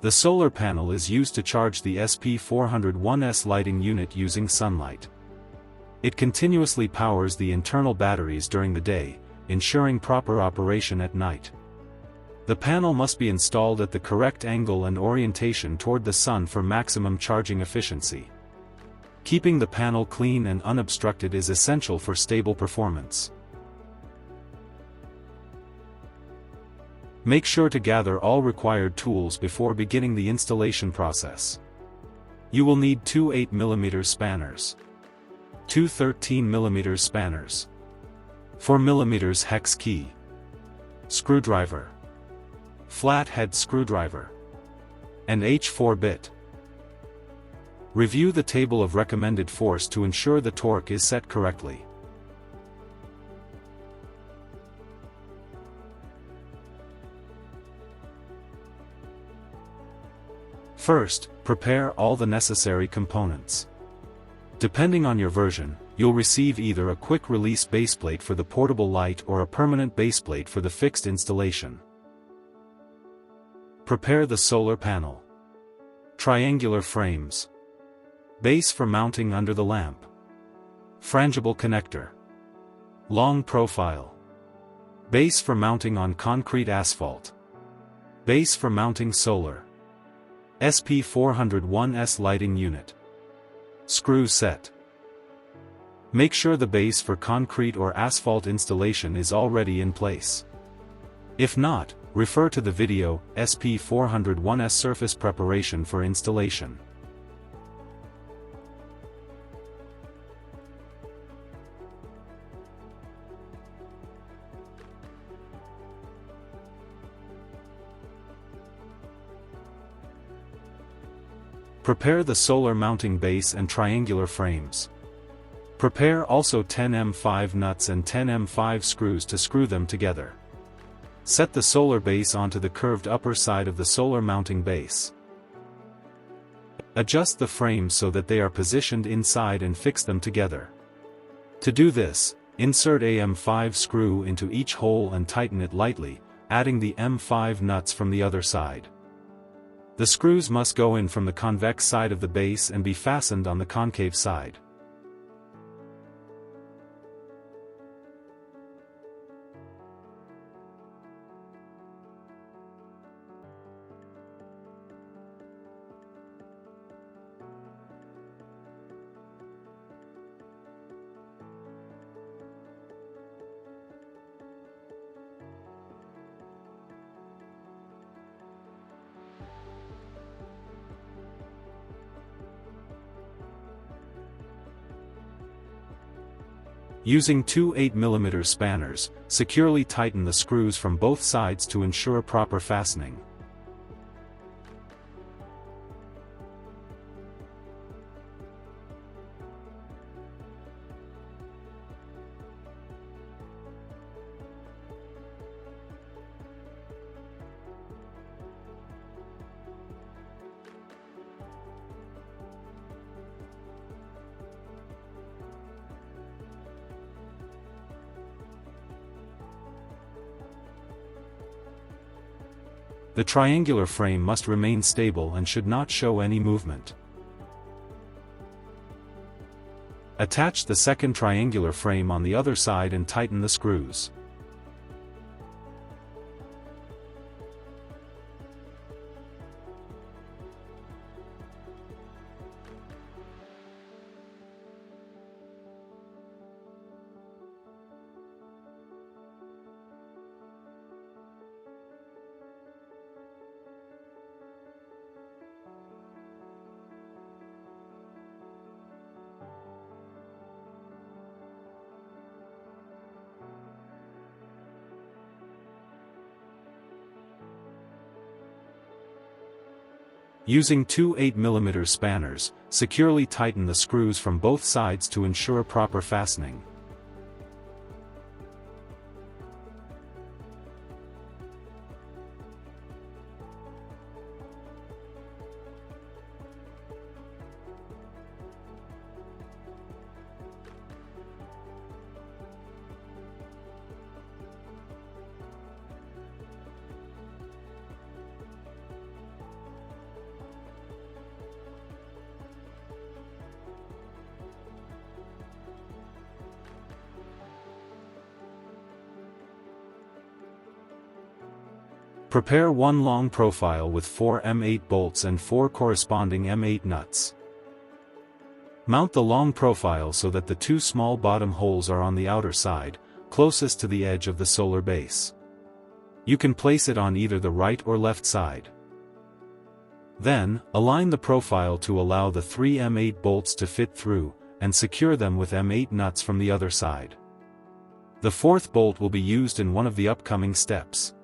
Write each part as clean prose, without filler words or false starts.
The solar panel is used to charge the SP-401S lighting unit using sunlight. It continuously powers the internal batteries during the day, ensuring proper operation at night. The panel must be installed at the correct angle and orientation toward the sun for maximum charging efficiency. Keeping the panel clean and unobstructed is essential for stable performance. Make sure to gather all required tools before beginning the installation process. You will need two 8mm spanners, two 13mm spanners, 4mm hex key, screwdriver, flathead screwdriver, and H4 bit. Review the table of recommended force to ensure the torque is set correctly. First, prepare all the necessary components. Depending on your version, you'll receive either a quick-release baseplate for the portable light or a permanent baseplate for the fixed installation. Prepare the solar panel. Triangular frames. Base for mounting under the lamp. Frangible connector. Long profile. Base for mounting on concrete asphalt. Base for mounting solar. SP-401S Lighting Unit. Screw set. Make sure the base for concrete or asphalt installation is already in place. If not, refer to the video, SP-401S Surface Preparation for Installation. Prepare the solar mounting base and triangular frames. Prepare also 10M5 nuts and 10M5 screws to screw them together. Set the solar base onto the curved upper side of the solar mounting base. Adjust the frames so that they are positioned inside and fix them together. To do this, insert a M5 screw into each hole and tighten it lightly, adding the M5 nuts from the other side. The screws must go in from the convex side of the base and be fastened on the concave side. Using two 8mm spanners, securely tighten the screws from both sides to ensure proper fastening. The triangular frame must remain stable and should not show any movement. Attach the second triangular frame on the other side and tighten the screws. Using two 8mm spanners, securely tighten the screws from both sides to ensure proper fastening. Prepare one long profile with 4 M8 bolts and 4 corresponding M8 nuts. Mount the long profile so that the 2 small bottom holes are on the outer side, closest to the edge of the solar base. You can place it on either the right or left side. Then, align the profile to allow the 3 M8 bolts to fit through, and secure them with M8 nuts from the other side. The 4th bolt will be used in one of the upcoming steps.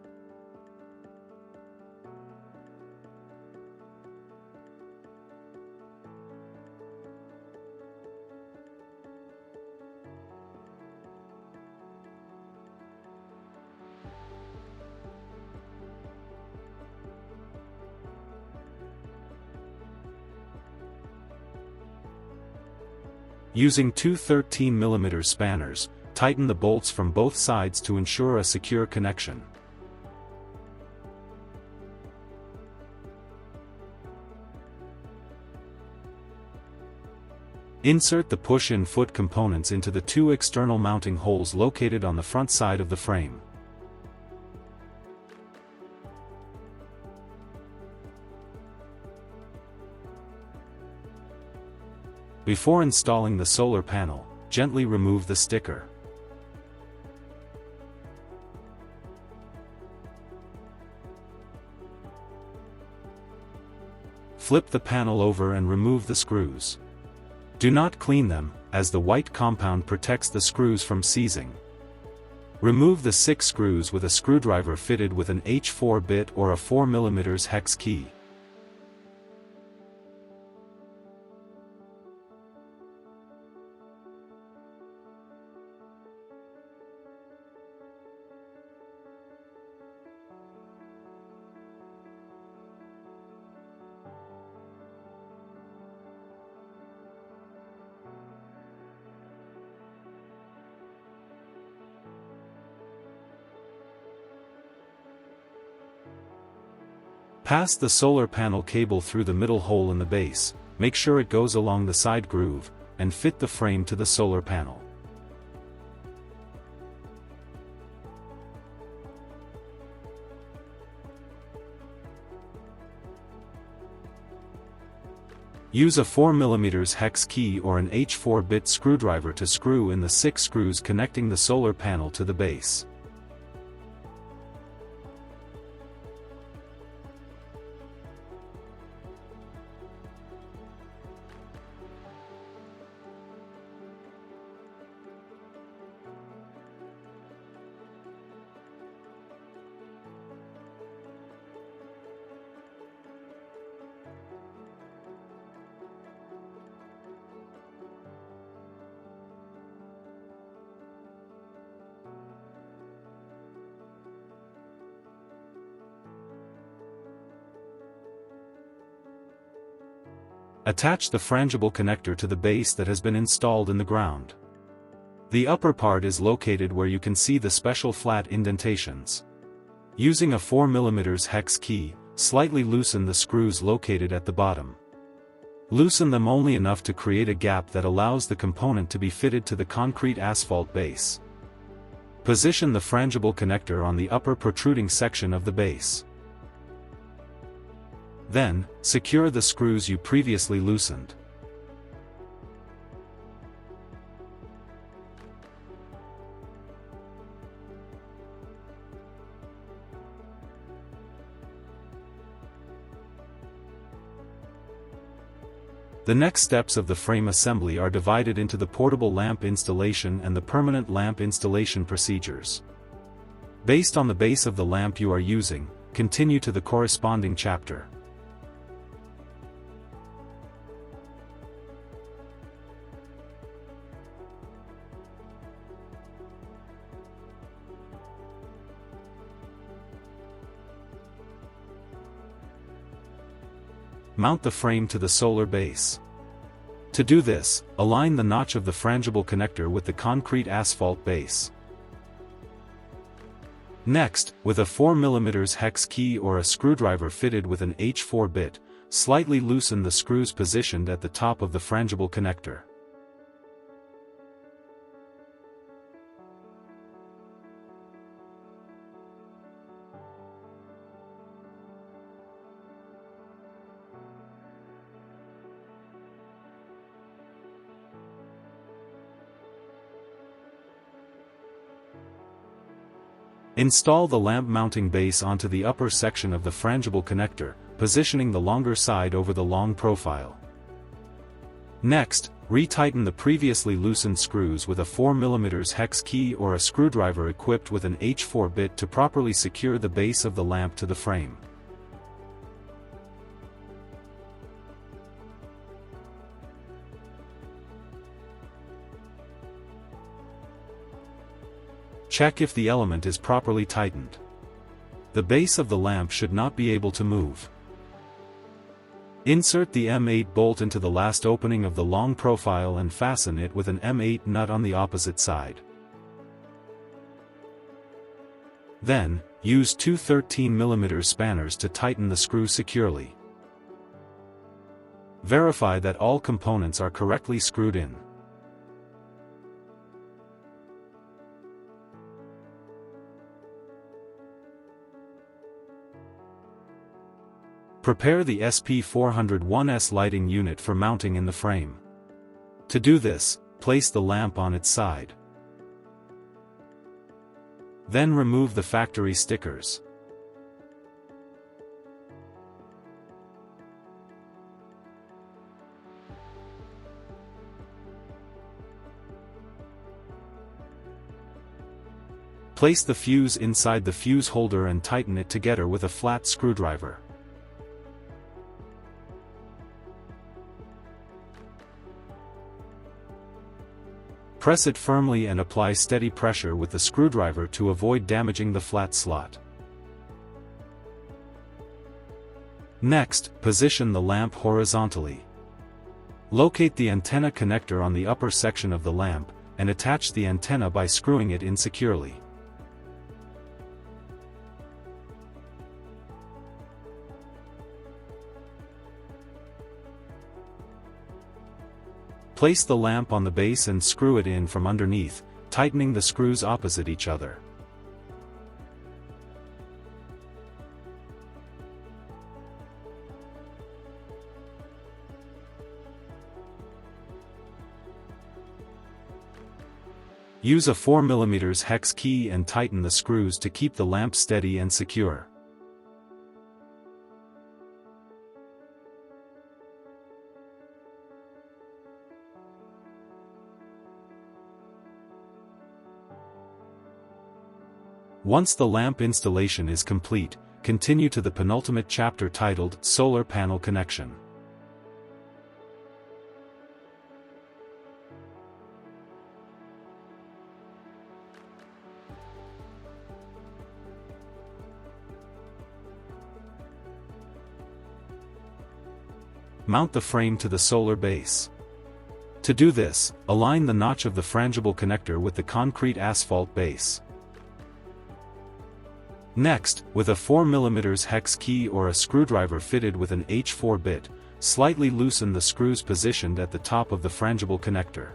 Using two 13mm spanners, tighten the bolts from both sides to ensure a secure connection. Insert the push-in foot components into the 2 external mounting holes located on the front side of the frame. Before installing the solar panel, gently remove the sticker. Flip the panel over and remove the screws. Do not clean them, as the white compound protects the screws from seizing. Remove the 6 screws with a screwdriver fitted with an H4 bit or a 4mm hex key. Pass the solar panel cable through the middle hole in the base, make sure it goes along the side groove, and fit the frame to the solar panel. Use a 4mm hex key or an H4 bit screwdriver to screw in the 6 screws connecting the solar panel to the base. Attach the frangible connector to the base that has been installed in the ground. The upper part is located where you can see the special flat indentations. Using a 4mm hex key, slightly loosen the screws located at the bottom. Loosen them only enough to create a gap that allows the component to be fitted to the concrete asphalt base. Position the frangible connector on the upper protruding section of the base. Then, secure the screws you previously loosened. The next steps of the frame assembly are divided into the portable lamp installation and the permanent lamp installation procedures. Based on the base of the lamp you are using, continue to the corresponding chapter. Mount the frame to the solar base. To do this, align the notch of the frangible connector with the concrete asphalt base. Next, with a 4mm hex key or a screwdriver fitted with an H4 bit, slightly loosen the screws positioned at the top of the frangible connector. Install the lamp mounting base onto the upper section of the frangible connector, positioning the longer side over the long profile. Next, retighten the previously loosened screws with a 4mm hex key or a screwdriver equipped with an H4 bit to properly secure the base of the lamp to the frame. Check if the element is properly tightened. The base of the lamp should not be able to move. Insert the M8 bolt into the last opening of the long profile and fasten it with an M8 nut on the opposite side. Then, use two 13mm spanners to tighten the screw securely. Verify that all components are correctly screwed in. Prepare the SP-401S Lighting Unit for mounting in the frame. To do this, place the lamp on its side. Then remove the factory stickers. Place the fuse inside the fuse holder and tighten it together with a flat screwdriver. Press it firmly and apply steady pressure with the screwdriver to avoid damaging the flat slot. Next, position the lamp horizontally. Locate the antenna connector on the upper section of the lamp, and attach the antenna by screwing it in securely. Place the lamp on the base and screw it in from underneath, tightening the screws opposite each other. Use a 4mm hex key and tighten the screws to keep the lamp steady and secure. Once the lamp installation is complete, continue to the penultimate chapter titled Solar Panel Connection. Mount the frame to the solar base. To do this, align the notch of the frangible connector with the concrete asphalt base. Next, with a 4mm hex key or a screwdriver fitted with an H4 bit, slightly loosen the screws positioned at the top of the frangible connector.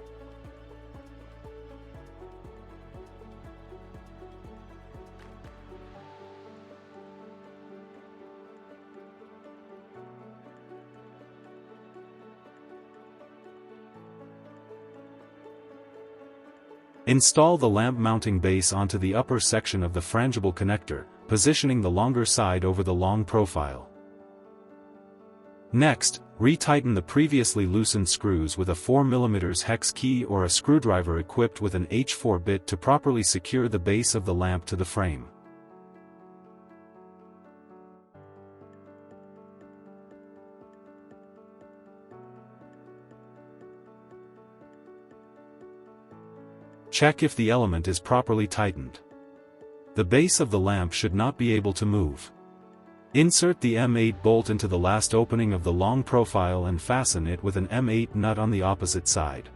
Install the lamp mounting base onto the upper section of the frangible connector, positioning the longer side over the long profile. Next, retighten the previously loosened screws with a 4mm hex key or a screwdriver equipped with an H4 bit to properly secure the base of the lamp to the frame. Check if the element is properly tightened. The base of the lamp should not be able to move. Insert the M8 bolt into the last opening of the long profile and fasten it with an M8 nut on the opposite side.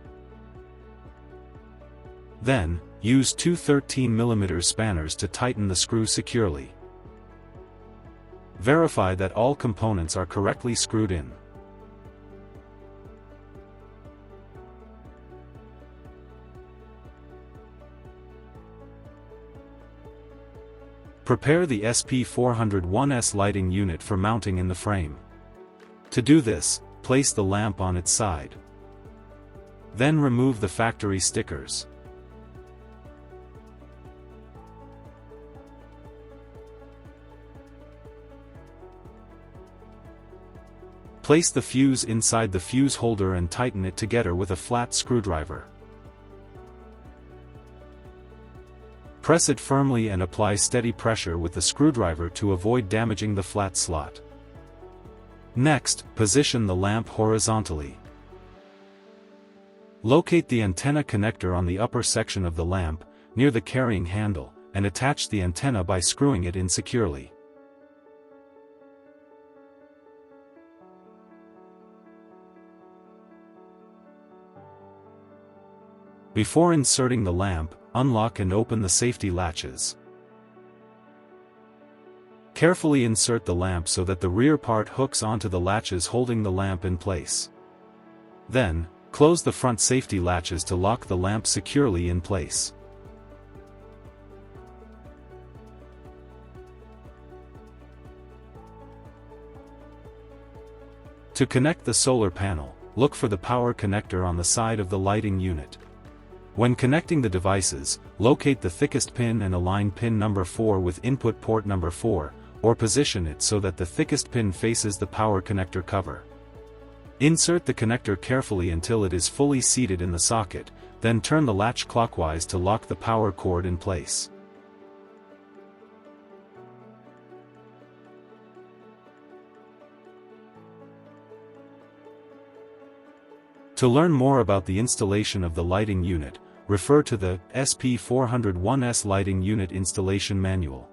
Then, use two 13mm spanners to tighten the screw securely. Verify that all components are correctly screwed in. Prepare the SP-401S Lighting Unit for mounting in the frame. To do this, place the lamp on its side. Then remove the factory stickers. Place the fuse inside the fuse holder and tighten it together with a flat screwdriver. Press it firmly and apply steady pressure with the screwdriver to avoid damaging the flat slot. Next, position the lamp horizontally. Locate the antenna connector on the upper section of the lamp, near the carrying handle, and attach the antenna by screwing it in securely. Before inserting the lamp, unlock and open the safety latches. Carefully insert the lamp so that the rear part hooks onto the latches holding the lamp in place. Then, close the front safety latches to lock the lamp securely in place. To connect the solar panel, look for the power connector on the side of the lighting unit. When connecting the devices, locate the thickest pin and align pin number 4 with input port number 4, or position it so that the thickest pin faces the power connector cover. Insert the connector carefully until it is fully seated in the socket, then turn the latch clockwise to lock the power cord in place. To learn more about the installation of the lighting unit, refer to the SP-401S Lighting Unit Installation Manual.